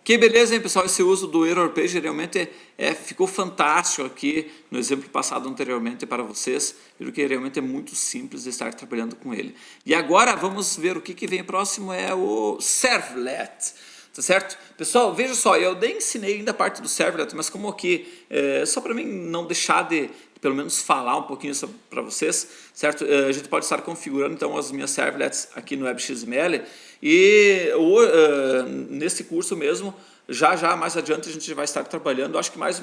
Que beleza, hein, pessoal? Esse uso do Error Page realmente ficou fantástico aqui no exemplo passado anteriormente para vocês, porque realmente é muito simples de estar trabalhando com ele. E agora vamos ver o que vem próximo, é o Servlet. Tá certo? Pessoal, veja só, eu nem ensinei ainda a parte do Servlet, mas como aqui, só para mim não deixar de pelo menos falar um pouquinho para vocês, certo? A gente pode estar configurando então as minhas servlets aqui no WebXML e nesse curso mesmo, já mais adiante a gente vai estar trabalhando, acho que mais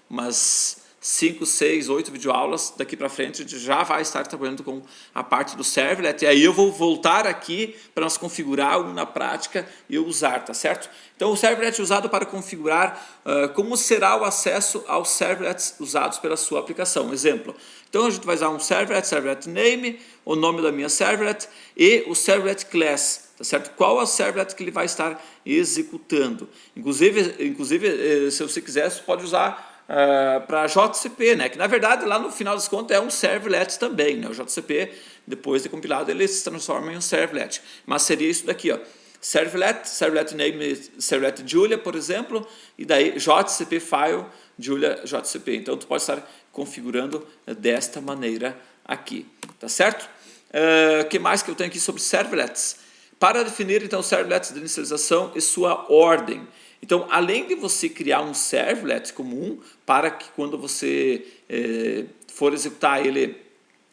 umas 5, 6, 8 videoaulas daqui para frente, a gente já vai estar trabalhando com a parte do servlet, e aí eu vou voltar aqui para nós configurar na prática e usar, tá certo? Então o servlet é usado para configurar como será o acesso aos servlets usados pela sua aplicação. Exemplo, então a gente vai usar um servlet name, o nome da minha servlet e o servlet class, tá certo? Qual é o servlet que ele vai estar executando. Inclusive se você quiser, você pode usar para JCP, né? Que na verdade lá no final das contas é um servlet também, né? O JCP, depois de compilado, ele se transforma em um servlet. Mas seria isso daqui, ó. Servlet name, servlet Julia, por exemplo, e daí JCP file, Julia JCP. Então tu pode estar configurando desta maneira aqui, tá certo? O que mais que eu tenho aqui sobre servlets? Para definir então servlets de inicialização e sua ordem. Então, além de você criar um servlet comum para que quando você for executar ele,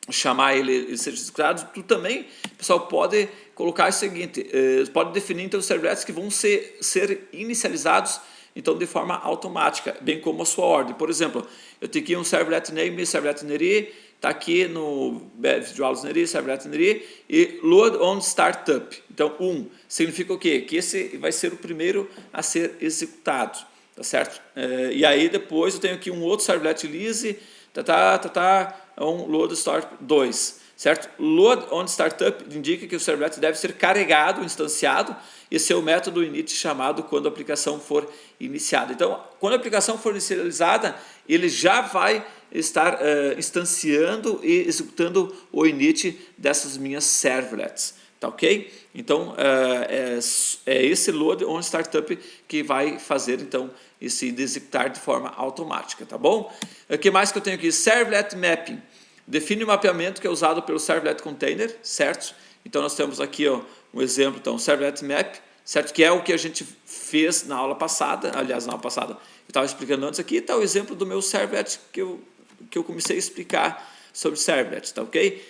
chamar ele seja executado, tu também, pessoal, pode colocar o seguinte, pode definir então os servlets que vão ser inicializados então de forma automática, bem como a sua ordem. Por exemplo, eu tenho aqui um servlet name, servlet neri, está aqui no Visuals neri, servlet neri e load on startup. Então, significa o quê? Que esse vai ser o primeiro a ser executado, tá certo? E aí depois eu tenho aqui um outro servlet lise, um load start 2, certo? Load on startup indica que o servlet deve ser carregado, instanciado, e seu método init chamado quando a aplicação for iniciada. Então, quando a aplicação for inicializada, ele já vai estar instanciando e executando o init dessas minhas servlets, tá ok? Então, é esse load on startup que vai fazer então esse executar de forma automática, tá bom? O que mais que eu tenho aqui? Servlet mapping. Define o mapeamento que é usado pelo servlet container, certo? Então nós temos aqui ó, um exemplo, então, servlet map, certo? Que é o que a gente fez na aula passada, aliás, na aula passada, eu estava explicando antes aqui, está o exemplo do meu servlet que eu comecei a explicar sobre servlet, tá ok?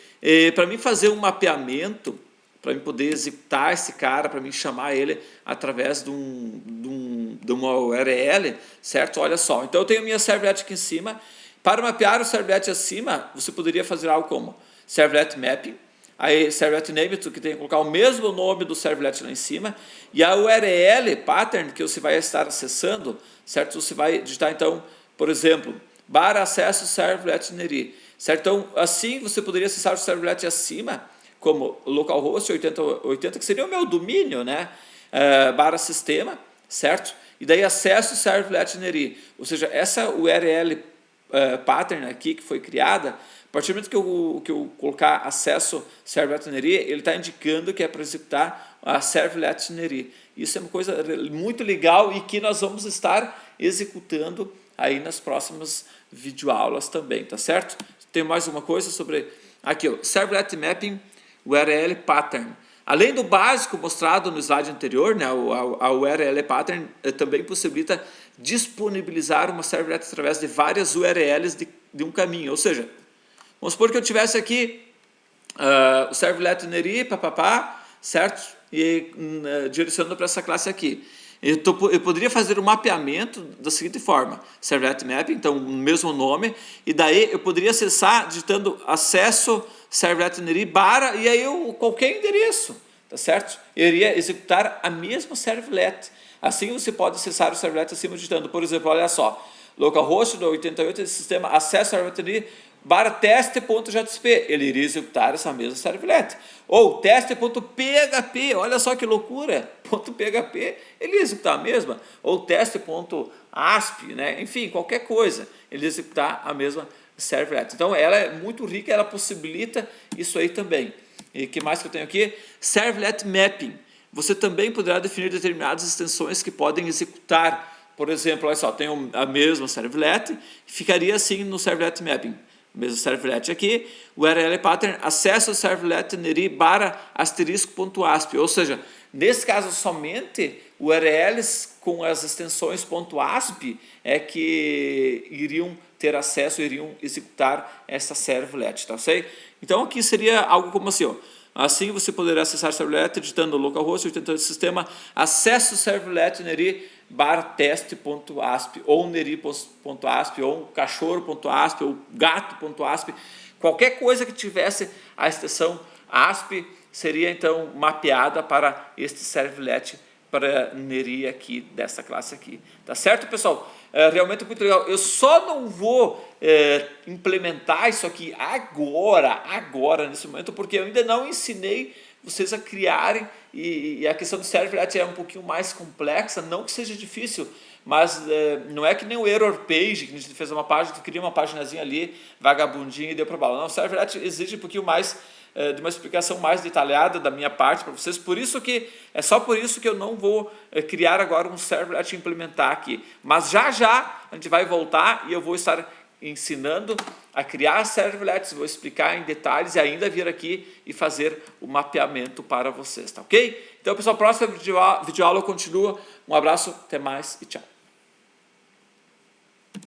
Para mim fazer um mapeamento, para mim poder executar esse cara, para mim chamar ele através de uma URL, certo? Olha só, então eu tenho a minha servlet aqui em cima. Para mapear o servlet acima, você poderia fazer algo como servlet mapping, aí servlet name, que tem que colocar o mesmo nome do servlet lá em cima, e a URL pattern que você vai estar acessando, certo? Você vai digitar então, por exemplo, barra acesso servlet neri, certo? Então, assim você poderia acessar o servlet acima, como localhost 8080, que seria o meu domínio, né? Barra sistema, certo? E daí acesso servlet neri, ou seja, essa URL pattern aqui que foi criada, a partir do momento que eu colocar acesso servlet neri, ele está indicando que é para executar a servlet neri. Isso é uma coisa muito legal e que nós vamos estar executando aí nas próximas videoaulas também, tá certo? Tem mais uma coisa sobre aqui, ó, servlet mapping URL pattern. Além do básico mostrado no slide anterior, né, a URL pattern também possibilita disponibilizar uma servlet através de várias URLs de um caminho. Ou seja, vamos supor que eu tivesse aqui o servlet neri, papapá, certo? E direcionando para essa classe aqui. Eu poderia fazer o mapeamento da seguinte forma, servlet mapping, então o mesmo nome, e daí eu poderia acessar digitando acesso servlet neri barra, e aí qualquer endereço, tá certo? Eu iria executar a mesma servlet. Assim você pode acessar o servlet acima digitando, por exemplo, olha só, localhost do 88 desse sistema, acesso servlet neri barra teste.jspg, ele iria executar essa mesma servlet. Ou teste.php, olha só que loucura, .php, ele ia executar a mesma. Ou teste.asp, né? Enfim, qualquer coisa, ele ia executar a mesma servlet. Então ela é muito rica, ela possibilita isso aí também. E o que mais que eu tenho aqui? Servlet mapping. você também poderá definir determinadas extensões que podem executar. Por exemplo, olha só, tenho a mesma servlet, ficaria assim no servlet mapping. O mesmo servlet aqui, o URL pattern acessa o servlet neri barra asterisco.asp, ou seja, nesse caso somente URLs com as extensões .asp é que iriam ter acesso, iriam executar essa servlet, tá certo? Então aqui seria algo como assim, ó. Assim você poderá acessar o servlet digitando localhost 82 sistema, acesso servlet neri barra teste.asp ou neri.asp ou cachorro.asp ou gato.asp, qualquer coisa que tivesse a extensão asp seria então mapeada para este servlet para neri aqui dessa classe aqui, tá certo, pessoal? Realmente muito legal. Eu só não vou implementar isso aqui agora nesse momento, porque eu ainda não ensinei vocês a criarem, e a questão do servlet é um pouquinho mais complexa, não que seja difícil, mas não é que nem o error page, que a gente fez uma página, cria uma paginazinha ali, vagabundinha e deu para bala. Não, o servlet exige um pouquinho mais de uma explicação mais detalhada da minha parte para vocês, por isso que é só por isso que eu não vou criar agora um servlet e implementar aqui, mas já a gente vai voltar e eu vou estar ensinando a criar servlets, vou explicar em detalhes e ainda vir aqui e fazer o mapeamento para vocês, tá ok? Então pessoal, próxima videoaula continua, um abraço, até mais e tchau.